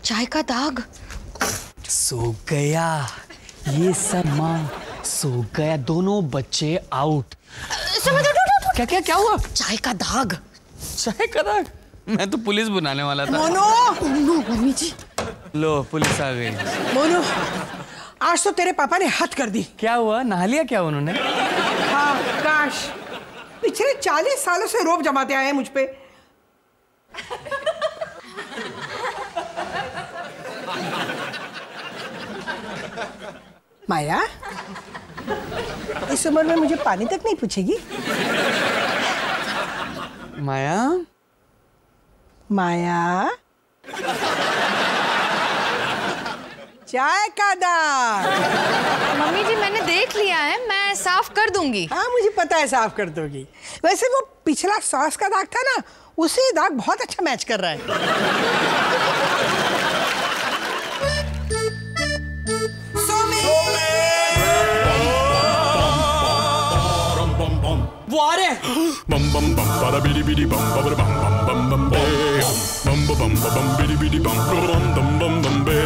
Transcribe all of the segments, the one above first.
चाय का दाग। सो गया ये समा, सो गया। दोनों बच्चे आउट। क्या क्या क्या हुआ? चाय का दाग। चाय का दाग? मैं तो पुलिस बुलाने वाला था। मोनू, मम्मी जी। लो पुलिस आ गई। मोनू, आज तो तेरे पापा ने हद कर दी। क्या हुआ? नहा लिया क्या उन्होंने? हाँ काश। पिछले 40 सालों से रोब जमाते आए हैं मुझ पे। माया, इस उम्र में मुझे पानी तक नहीं पूछेगी? माया, माया, चाय का दाग। मम्मी जी मैंने देख लिया है, मैं साफ कर दूंगी। हाँ मुझे पता है साफ कर दोगी। वैसे वो पिछला सॉस का दाग था ना, उसी दाग बहुत अच्छा मैच कर रहा है। वो आ रहे। बम बम बम बारा बिडी बिडी बम बम बम बम बम बम बे बम बम बम बिडी बिडी बम बम बम बम बम बे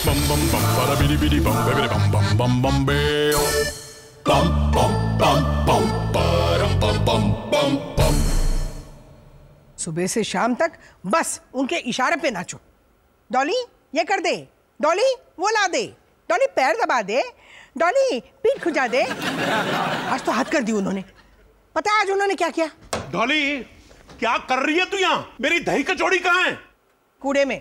बम बम बम बारा बिडी बिडी बम बम बम बम बम बे बम बम बम बम बम बम बम बम। सुबह से शाम तक बस उनके इशारे पे नाचो। डॉली ये कर दे, डॉली वो ला दे, डॉली पैर दबा दे, डॉली पीठ खुजा दे। आज तो हद कर दी उन्होंने। पता है आज उन्होंने क्या किया? डॉली क्या कर रही है तू यहाँ? मेरी दही कचौड़ी कहाँ है? कूड़े में।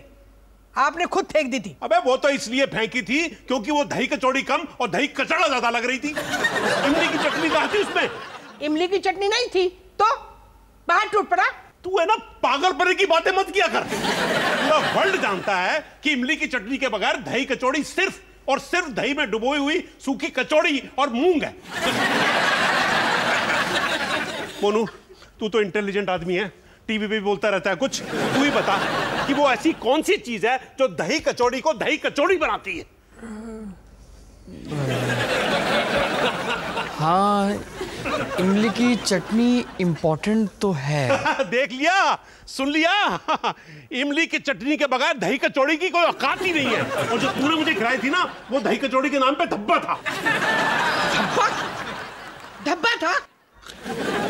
आपने खुद फेंक दी थी। अबे वो तो इसलिए फेंकी थी क्योंकि वो दही कचौड़ी कम और दही कचड़ा ज्यादा लग रही थी। इमली की चटनी कहाँ थी उसमें? इमली की चटनी नहीं थी तो बाहर टूट पड़ा। तू है ना पागलपने की बातें मत किया कर। पूरा वर्ल्ड जानता है कि इमली की चटनी के बगैर दही कचौड़ी सिर्फ और सिर्फ दही में डुबोई हुई सूखी कचौड़ी और मूंग है। मोनू तू तो इंटेलिजेंट आदमी है, टीवी पे भी बोलता रहता है कुछ। तू ही बता कि वो ऐसी कौन सी चीज है जो दही कचौड़ी को दही कचौड़ी बनाती है? हाँ, इमली की चटनी इम्पोर्टेंट तो है। देख लिया, सुन लिया। इमली की चटनी के बगैर दही कचौड़ी की कोई औकात ही नहीं है। और जो तूने मुझे खिलाई थी ना, वो दही कचौड़ी के नाम पे धब्बा था। धब्बा? धब्बा था?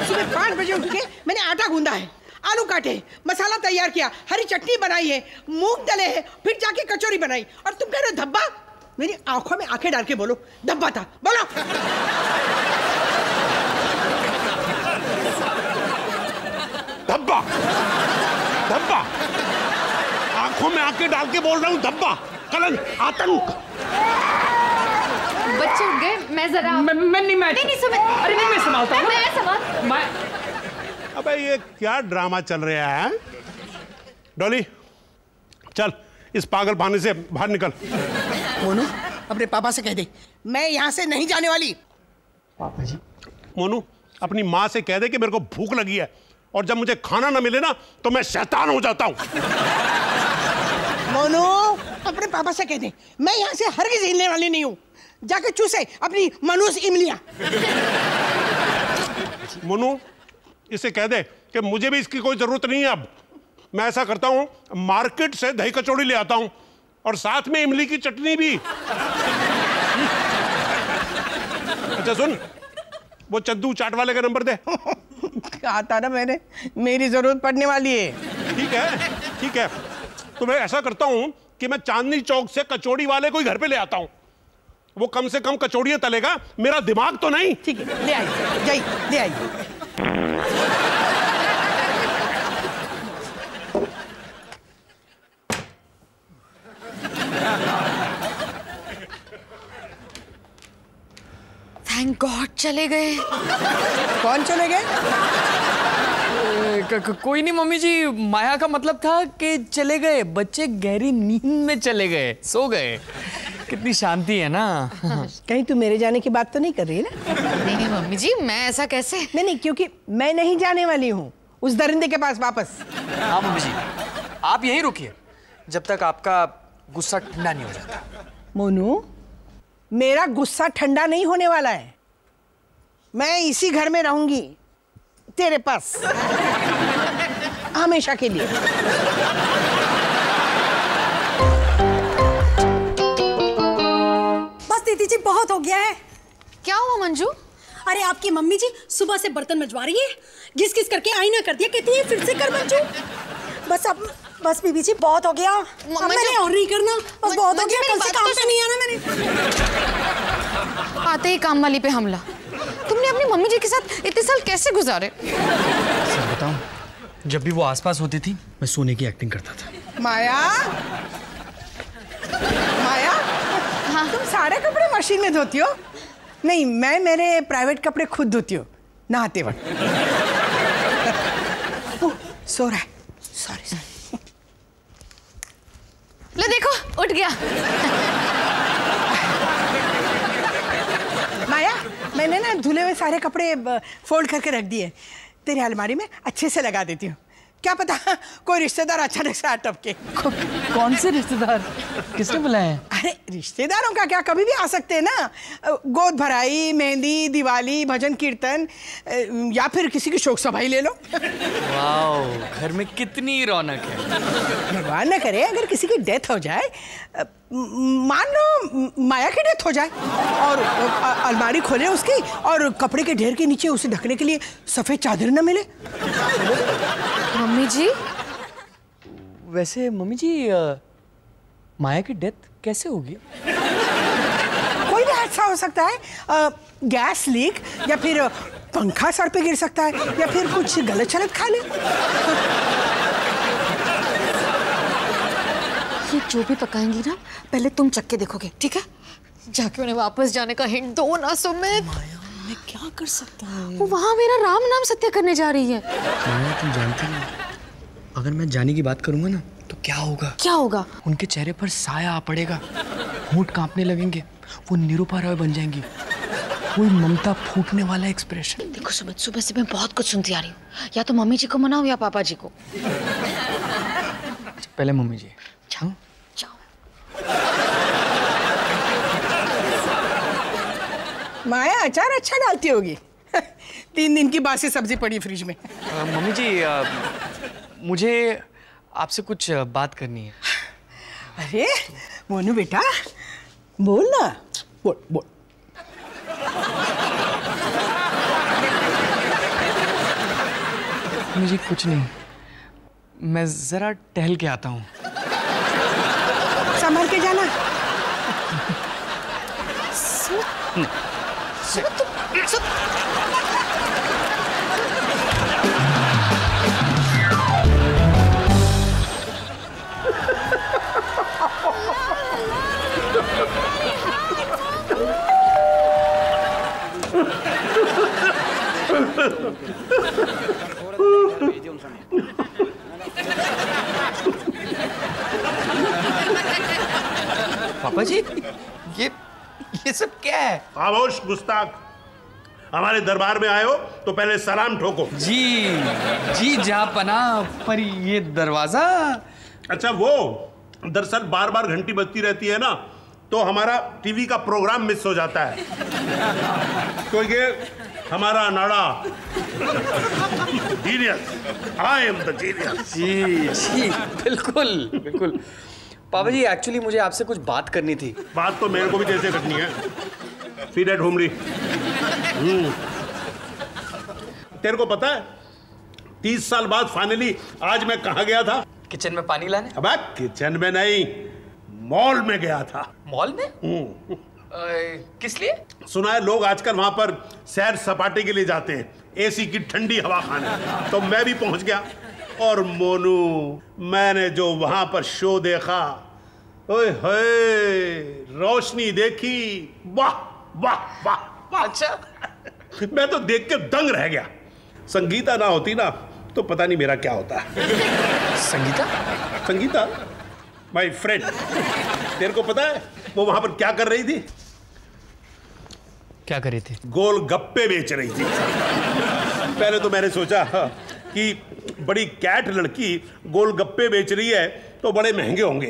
सुबह 5 बजे उठ के मैंने आटा गूंदा है, आलू काटे, मसाला तैयार किया, हरी चटनी बनाई है, मूंग तले हैं, फिर जाके कचौरी बनाई, और तुम कह रहे हो धब्बा? मेरी आंखों में आंखें डाल के बोलो, धब्बा था। बोलो। धब्बा, धब्बा, आंखों में आंखें डाल के बोल रहा हूँ धब्बा, कलंक, आतंक। बच्चे उठ गए, मैं जरा नहीं सुमित। अरे नहीं, मैं संभालता हूँ। मैं संभाल। अबे ये क्या ड्रामा चल रहा है? डॉली चल इस पागल पानी से बाहर निकल। मोनू अपने पापा से कह दे मैं यहाँ से नहीं जाने वाली। पापा जी। मोनू अपनी माँ से कह दे कि मेरे को भूख लगी है और जब मुझे खाना ना मिले ना तो मैं शैतान हो जाता हूँ। मोनू अपने पापा से कह दे मैं यहाँ से हरगिज़ हिलने वाली नहीं हूँ। जाके चूसे अपनी मनुष्य इमलियाँ। मोनू इसे कह दे कि मुझे भी इसकी कोई जरूरत नहीं है। अब मैं ऐसा करता हूँ, मार्केट से दही कचौड़ी ले आता हूँ और साथ में इमली की चटनी भी। अच्छा सुन, वो चद्दू चाट वाले का नंबर दे। कहा था ना मैंने, मेरी जरूरत पड़ने वाली है। ठीक है, ठीक है, तो मैं ऐसा करता हूँ कि मैं चांदनी चौक से कचौड़ी वाले को ही घर पे ले आता हूँ। वो कम से कम कचौड़ियाँ तलेगा, मेरा दिमाग तो नहीं। ठीक है, ले आई, जाइए, ले आई। थैंक गॉड चले गए। कौन चले गए? कोई नहीं मम्मी जी, माया का मतलब था कि चले गए, बच्चे गहरी नींद में चले गए, सो गए। कितनी शांति है ना। कहीं तू मेरे जाने की बात तो नहीं कर रही है ना? नहीं मम्मी जी, मैं ऐसा कैसे? नहीं, क्योंकि मैं नहीं जाने वाली हूँ उस दरिंदे के पास वापस। हाँ मम्मी जी, आप यहीं रुकिए जब तक आपका गुस्सा ठंडा नहीं हो जाता। मोनू, मेरा गुस्सा ठंडा नहीं होने वाला है। मैं इसी घर में रहूंगी तेरे पास हमेशा के लिए। बस दीदी जी बहुत हो गया है। क्या हुआ मंजू? अरे आपकी मम्मी जी सुबह से बर्तन मजवा रही है, घिस घिस करके आईना कर दिया, कहती है फिर से कर मंजू। बस बीबी जी बहुत हो गया, अब मैंने और नहीं करना, बस बहुत हो गया, कल से काम पे नहीं आना मैंने। आते ही काम वाली पे हमला। तुमने अपनी मम्मी जी के साथ इतने साल कैसे गुजारे? सर बताऊं, जब भी वो आसपास होती थी मैं सोने की एक्टिंग करता था। माया, माया, हाँ तुम सारे कपड़े मशीन में धोती हो? नहीं, मैं मेरे प्राइवेट कपड़े खुद धोती हूँ नहाते वक्त। सो रहा है, सॉरी। ले देखो उठ गया। माया, मैंने ना धुले हुए सारे कपड़े फोल्ड करके रख दिए, तेरी अलमारी में अच्छे से लगा देती हूँ। क्या पता कोई रिश्तेदार अचानक से आ टपके। कौन से रिश्तेदार? किसने बुलाया? अरे रिश्तेदारों का क्या, कभी भी आ सकते हैं ना। गोद भराई, मेहंदी, दिवाली, भजन कीर्तन, या फिर किसी की शोक सभा ही ले लो। वाह, घर में कितनी रौनक है। भगवान न करे अगर किसी की डेथ हो जाए, मान लो माया की डेथ हो जाए, और अलमारी खोले उसकी और कपड़े के ढेर के नीचे उसे ढकने के लिए सफेद चादर न मिले। मम्मी जी, वैसे मम्मी जी माया की डेथ कैसे होगी? कोई भी हादसा हो सकता है, गैस लीक, या फिर पंखा सर पे गिर सकता है, या फिर कुछ गलत चलत खा ले। ये जो भी पकाएंगी ना पहले तुम चख के देखोगे, ठीक है? जाके उन्हें वापस जाने का हिंट दो ना सुमित। मैं क्या कर सकता हूँ? वो वहाँ मेरा राम नाम सत्य करने जा रही है। माया तुम जानती नहीं, अगर मैं जाने की बात करूंगा ना तो क्या होगा? क्या होगा? उनके चेहरे पर साया आ पड़ेगा, होंठ कांपने लगेंगे, वो निरूपा रॉय बन जाएंगी, कोई ममता फूटने वाला एक्सप्रेशन। देखो सुमित, सुबह से मैं बहुत कुछ सुनती आ रही हूँ, या तो मम्मी जी को मनाओ या पापा जी को। पहले मम्मी जी। जाओ जाओ। माया अचार अच्छा डालती होगी। 3 दिन की बासी सब्जी पड़ी फ्रिज में। मम्मी जी मुझे आपसे कुछ बात करनी है। अरे मोनू बेटा, बोल ना, बोल बोल। मुझे कुछ नहीं, मैं जरा टहल के आता हूँ। संभल के जाना। पापा जी, ये सब क्या है? खामोश गुस्ताख, हमारे दरबार में आए हो तो पहले सलाम ठोको। जी जापना, पर ये दरवाजा। अच्छा, वो दरअसल बार बार घंटी बजती रहती है ना, तो हमारा टीवी का प्रोग्राम मिस हो जाता है। तो ये हमारा नाड़ा genius, I am the genius. जी बिल्कुल बिल्कुल। पापा जी एक्चुअली मुझे आपसे कुछ बात करनी थी। बात तो मेरे को भी जैसे करनी है। Feed at homely. तेरे को पता है 30 साल बाद फाइनली आज मैं कहाँ गया था? किचन में पानी लाने? अब किचन में नहीं, मॉल में गया था। मॉल में? किस लिए? सुना है लोग आजकल वहां पर सैर सपाटे के लिए जाते हैं, एसी की ठंडी हवा खाने। तो मैं भी पहुंच गया, और मोनू, मैंने जो वहां पर शो देखा, ओए होए, रोशनी देखी, वाह वाह वाह वाह। अच्छा। मैं तो देख के दंग रह गया। संगीता ना होती ना तो पता नहीं मेरा क्या होता। संगीता? संगीता माय फ्रेंड, तेरे को पता है वो वहां पर क्या कर रही थी? क्या कर रही थी? गोलगप्पे बेच रही थी। पहले तो मैंने सोचा कि बड़ी कैट लड़की गोलगप्पे बेच रही है तो बड़े महंगे होंगे,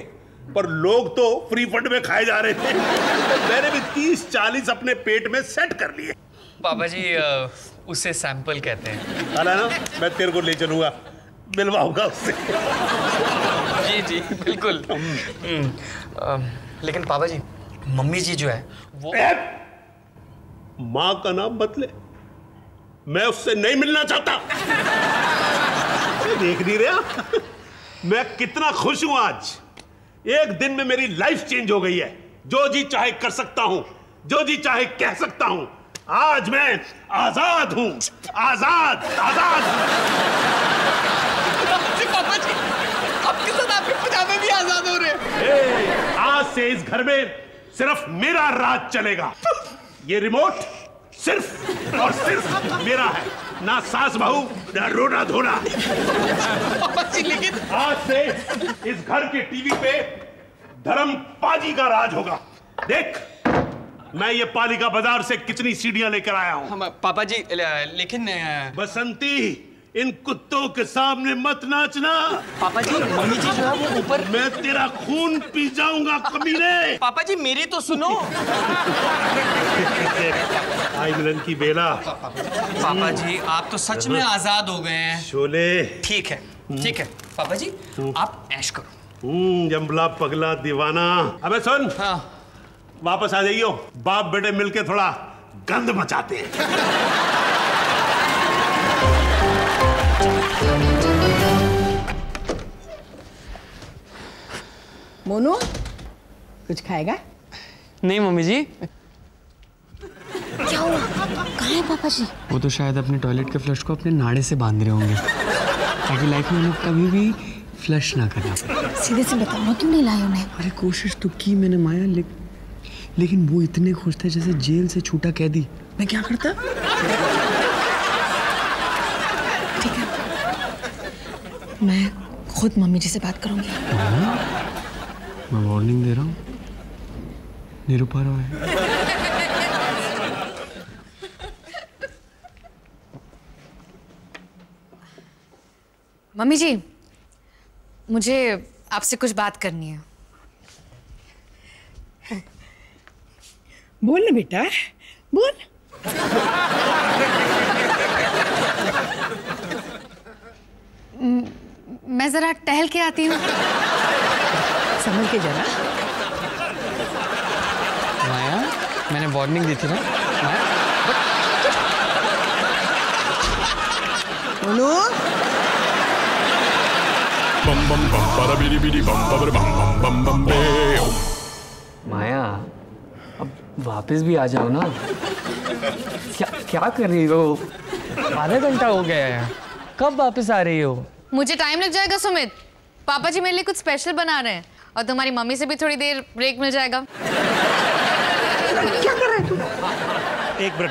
पर लोग तो फ्री फंड में खाए जा रहे थे। मैंने भी 30-40 अपने पेट में सेट कर लिए। पापा जी उसे सैंपल कहते हैं। है ना, मैं तेरे को ले चलूंगा, मिलवाऊंगा उससे। जी जी बिल्कुल। लेकिन पापा जी मम्मी जी जो है वो माँ का नाम बदले, मैं उससे नहीं मिलना चाहता। देख नहीं रहा मैं कितना खुश हूं आज। एक दिन में मेरी लाइफ चेंज हो गई है। जो जी चाहे कर सकता हूं, जो जी चाहे कह सकता हूं। आज मैं आजाद हूं, आजाद आजाद। पापा जी आपके साथ आपके पजामे भी आजाद हो रहे हैं। आज से इस घर में सिर्फ मेरा राज चलेगा। ये रिमोट सिर्फ और सिर्फ मेरा है, ना सास बहू ना रोना धोना। लेकिन आज से इस घर के टीवी पे धर्मपाजी का राज होगा। देख मैं ये पालिका बाजार से कितनी सीढ़ियां लेकर आया हूं। हम पापा जी लेकिन बसंती इन कुत्तों के सामने मत नाचना। पापा जी मम्मी जी जो है वो ऊपर। मैं तेरा खून पी जाऊंगा कमीने। पापा जी मेरी तो सुनो। आई मिलन की बेला। पापा जी आप तो सच में आजाद हो गए हैं। शोले ठीक है ठीक है पापा जी आप ऐश करो। जंबला पगला दीवाना। अबे सुन, हाँ वापस आ जाइयो, बाप बेटे मिलके थोड़ा गंद मचाते हैं। मोनू कुछ खाएगा? नहीं मम्मी जी। क्या हुआ? कहाँ है पापा जी? वो तो शायद अपने टॉयलेट के फ्लश को अपने नाड़े से बांध रहे होंगे ताकि लाइफ में उन्हें कभी भी फ्लश ना करना पड़े। सीधे से बताओ ना, क्यों नहीं लाए उन्हें? अरे कोशिश तो की मैंने माया, लेकिन वो इतने खुश थे जैसे जेल से छूटा कैदी। मैं क्या करता? ठीक है, मैं खुद मम्मी जी से बात करूंगी। मैं वार्निंग दे रहा हूँ, निरुपा रॉय। मम्मी जी मुझे आपसे कुछ बात करनी है। बोल ना बेटा, बोल। मैं जरा टहल के आती हूँ। संभल के जरा। माया मैंने वार्निंग दी थी ना। Monu Bum bum bum ba da bidi bidi bum ba ba bum bum bum bum bam. माया अब वापस भी आ जाओ ना। क्या कर रही हो? आधा घंटा हो गया है, कब वापस आ रही हो? मुझे टाइम लग जाएगा सुमित। पापा जी मेरे लिए कुछ स्पेशल बना रहे हैं और तुम्हारी मम्मी से भी थोड़ी देर ब्रेक मिल जाएगा। क्या कर रहा है तू? एक मिनट।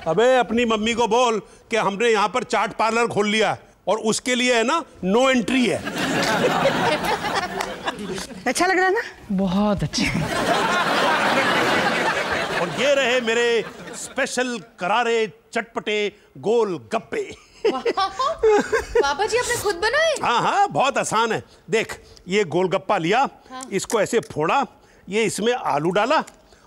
अबे अपनी मम्मी को बोल कि हमने यहाँ पर चाट पार्लर खोल लिया और उसके लिए है ना नो एंट्री है। अच्छा लग रहा है ना? बहुत अच्छा। और ये रहे मेरे स्पेशल करारे चटपटे गोल गप्पे। पापा जी आपने खुद बनाए? हाँ हाँ बहुत आसान है। देख ये गोलगप्पा लिया, हाँ। इसको ऐसे फोड़ा, ये इसमें आलू डाला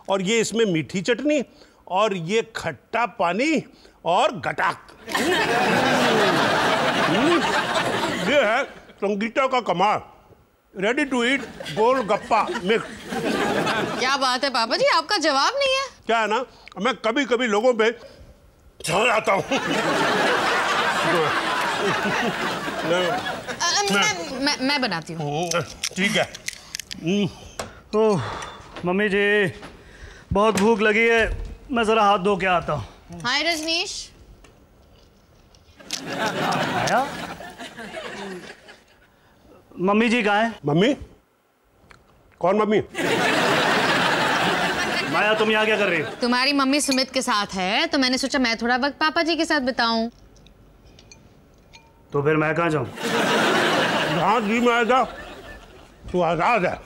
और ये इसमें मीठी चटनी और ये खट्टा पानी और गटाक। ये है संगीता का कमाल। Ready to eat golgappa mix. क्या बात है पापा जी, आपका जवाब नहीं है। क्या है ना, मैं कभी कभी लोगों पे चढ़ जाता हूँ। मैं बनाती हूँ। ठीक है। ओह मम्मी जी बहुत भूख लगी है, मैं जरा हाथ धो के आता हूँ। हाय रजनीश। आया? मम्मी जी कहाँ हैं? मम्मी? कौन मम्मी? माया तुम यहाँ क्या कर रही हो? तुम्हारी मम्मी सुमित के साथ है तो मैंने सोचा मैं थोड़ा वक्त पापा जी के साथ बिताऊं। तो फिर मैं कहाँ जाऊँ? जहाँ जी में आएगा तू आजाद है।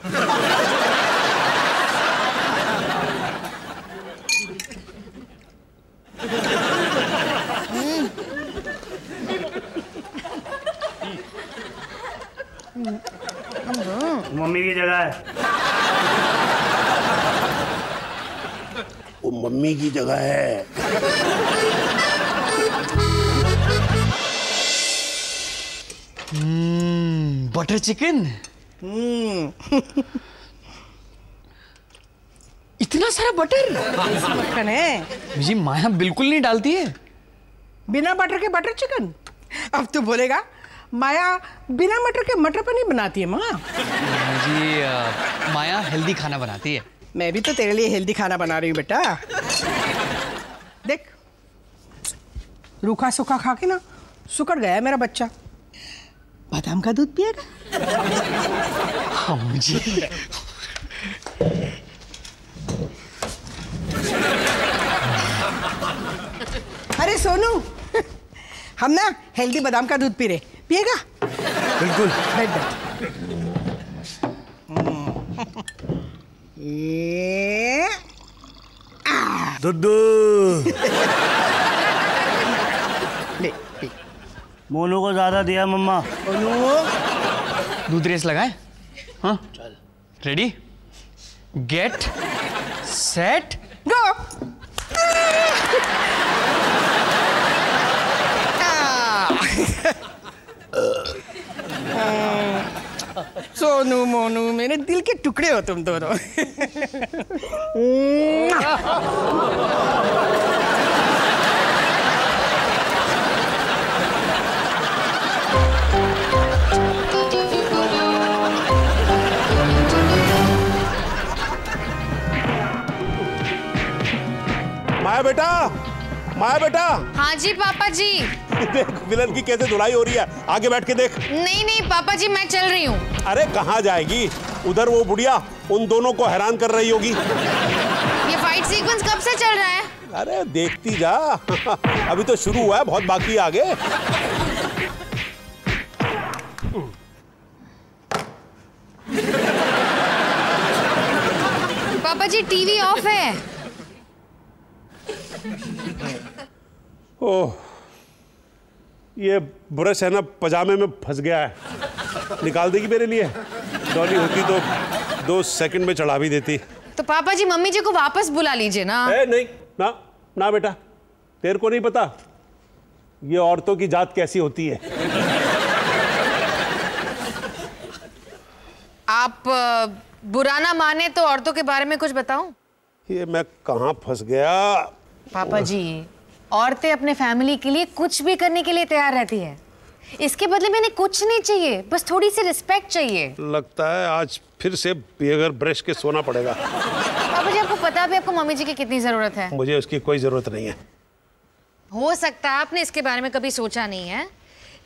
मम्मी की जगह है। वो मम्मी की जगह है। Butter chicken. इतना सारा बटर। मक्खन है जी, माया बिल्कुल नहीं डालती है। बिना बटर के बटर चिकन। अब तू बोलेगा माया बिना मटर के मटर पनीर बनाती है माँ। जी माया हेल्दी खाना बनाती है। मैं भी तो तेरे लिए हेल्दी खाना बना रही हूँ बेटा। देख, रूखा सूखा खा के ना सुकड़ गया है मेरा बच्चा। बादाम का दूध पिएगा? हाँ जी। अरे सोनू, हम ना हेल्दी बादाम का दूध पी रहे, पिएगा? बिल्कुल। बैठ बैठ। ये दुद्धू। ले पी। मोनू को ज्यादा दिया मम्मा। सोनू, दूध रेस लगाए? हाँ ready get set go. Sonu Monu मेरे दिल के टुकड़े हो तुम दोनों। माया बेटा, माया बेटा। हाँ जी पापा जी। देख विलन की कैसे धुलाई हो रही है, आगे बैठ के देख। नहीं नहीं पापा जी, मैं चल रही हूँ। अरे कहाँ जाएगी, उधर वो बुढ़िया उन दोनों को हैरान कर रही होगी। ये फाइट सीक्वेंस कब से चल रहा है? अरे देखती जा। अभी तो शुरू हुआ है, बहुत बाकी है आगे। पापा जी टीवी ऑफ है। ओह, ये ब्रश है ना पजामे में फंस गया है, निकाल देगी मेरे लिए? डॉली होती तो 2 सेकंड में चढ़ा भी देती। तो पापा जी मम्मी जी को वापस बुला लीजिए ना। नहीं ना ना बेटा, तेरे को नहीं पता ये औरतों की जात कैसी होती है। आप बुरा ना माने तो औरतों के बारे में कुछ बताऊं? ये मैं कहाँ फंस गया? पापा जी, औरतें अपने फैमिली के लिए कुछ भी करने के लिए तैयार रहती है। इसके बदले में इन्हें कुछ नहीं चाहिए, बस थोड़ी सी रिस्पेक्ट चाहिए। लगता है आज फिर से बगैर ब्रश के सोना पड़ेगा। पापा जी आपको पता भी आपको मम्मी जी की कितनी जरूरत है। मुझे उसकी कोई जरूरत नहीं है। हो सकता है आपने इसके बारे में कभी सोचा नहीं है,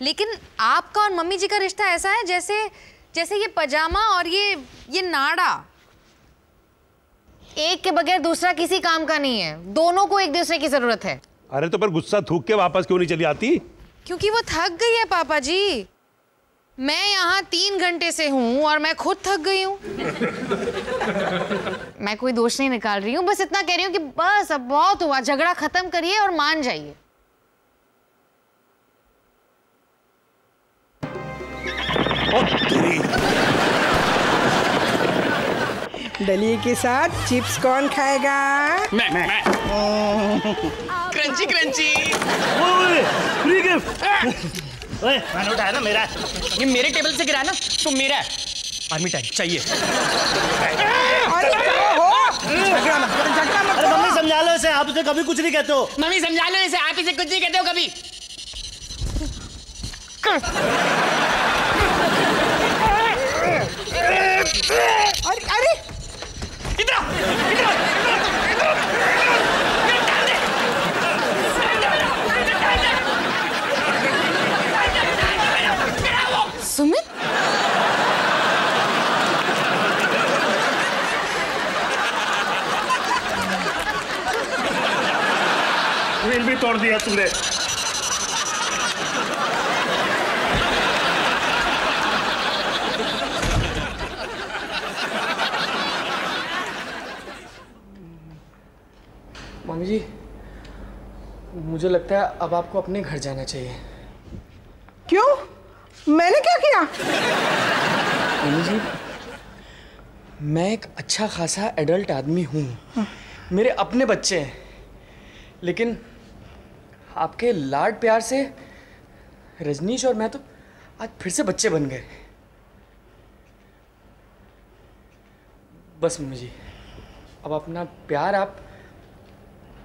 लेकिन आपका और मम्मी जी का रिश्ता ऐसा है जैसे जैसे ये पजामा और ये नाड़ा, एक के बगैर दूसरा किसी काम का नहीं है। दोनों को एक दूसरे की जरूरत है। अरे तो पर गुस्सा थूक के वापस क्यों नहीं चली आती? क्योंकि वो थक गई है पापा जी। मैं यहाँ 3 घंटे से हूँ और मैं खुद थक गई हूँ। मैं कोई दोष नहीं निकाल रही हूँ, बस इतना कह रही हूँ कि बस अब बहुत हुआ, झगड़ा खत्म करिए और मान जाइए। दलिए के साथ चिप्स कौन खाएगा? मैं क्रंची क्रंची। Free gift. ओए मैंने उठाया ना, मेरा है। ये मेरे टेबल से गिरा ना तो मेरा है। आर्मी टाइम चाहिए। अरे क्या हो? झगड़ा मत अरे करो। मम्मी समझा लो इसे, आप इसे कभी कुछ नहीं कहते हो। मम्मी समझा लो इसे, आप इसे कुछ नहीं कहते हो कभी। अरे अरे सुमित, व्हील भी तोड़ दिया तुमने। मम्मी जी, मुझे लगता है अब आपको अपने घर जाना चाहिए। क्यों? मैंने क्या किया? मम्मी जी, मैं एक अच्छा खासा एडल्ट आदमी हूँ मेरे अपने बच्चे हैं, लेकिन आपके लाड प्यार से रजनीश और मैं तो आज फिर से बच्चे बन गए। बस मम्मी जी, अब अपना प्यार आप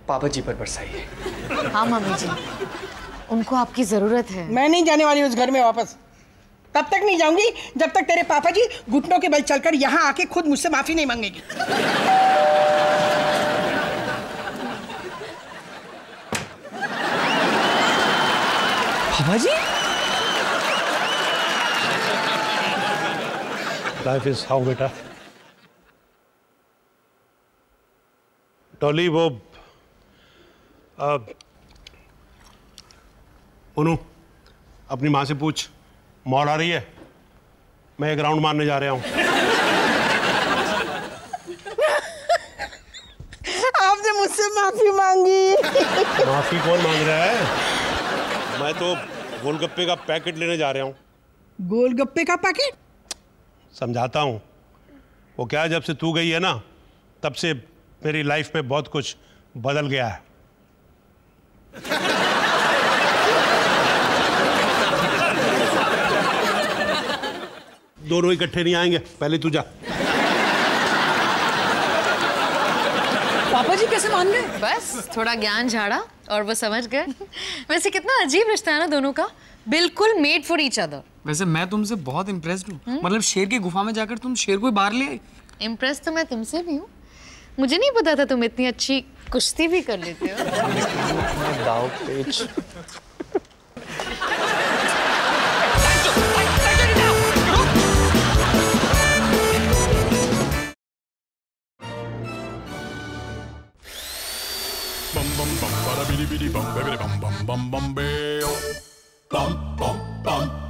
पापा जी पर बरसाइए। हाँ मम्मी जी, उनको आपकी जरूरत है। मैं नहीं जाने वाली उस घर में वापस। तब तक नहीं जाऊंगी जब तक तेरे पापा जी घुटनों के बल चलकर यहाँ आके खुद मुझसे माफी नहीं मांगेगी। पापा जी, लाइफ इज हाउ बेटा। टॉली वो उनु अपनी माँ से पूछ, मॉल आ रही है, मैं एक राउंड मारने जा रहा हूँ। आपने मुझसे माफी मांगी। माफी कौन मांग रहा है? मैं तो गोलगप्पे का पैकेट लेने जा रहा हूँ। गोलगप्पे का पैकेट? समझाता हूँ। वो क्या है, जब से तू गई है ना, तब से मेरी लाइफ में बहुत कुछ बदल गया है। दोनों इकट्ठे नहीं आएंगे, पहले तू जा। पापा जी कैसे मान गए? बस थोड़ा ज्ञान झाड़ा और वो समझ गए। वैसे कितना अजीब रिश्ता है ना दोनों का, बिल्कुल मेड फॉर ईच अदर। वैसे मैं तुमसे बहुत इम्प्रेस्ड हूँ। मतलब शेर की गुफा में जाकर तुम शेर को ही बाहर ले आई। इम्प्रेस तो मैं तुमसे भी हूँ। मुझे नहीं पता था तुम इतनी अच्छी कुश्ती भी कर लेते हो। दाव पेच। Bum bum bum, bada bidi bidi bum, bidi bum bum bum bum, bum bum bum bum.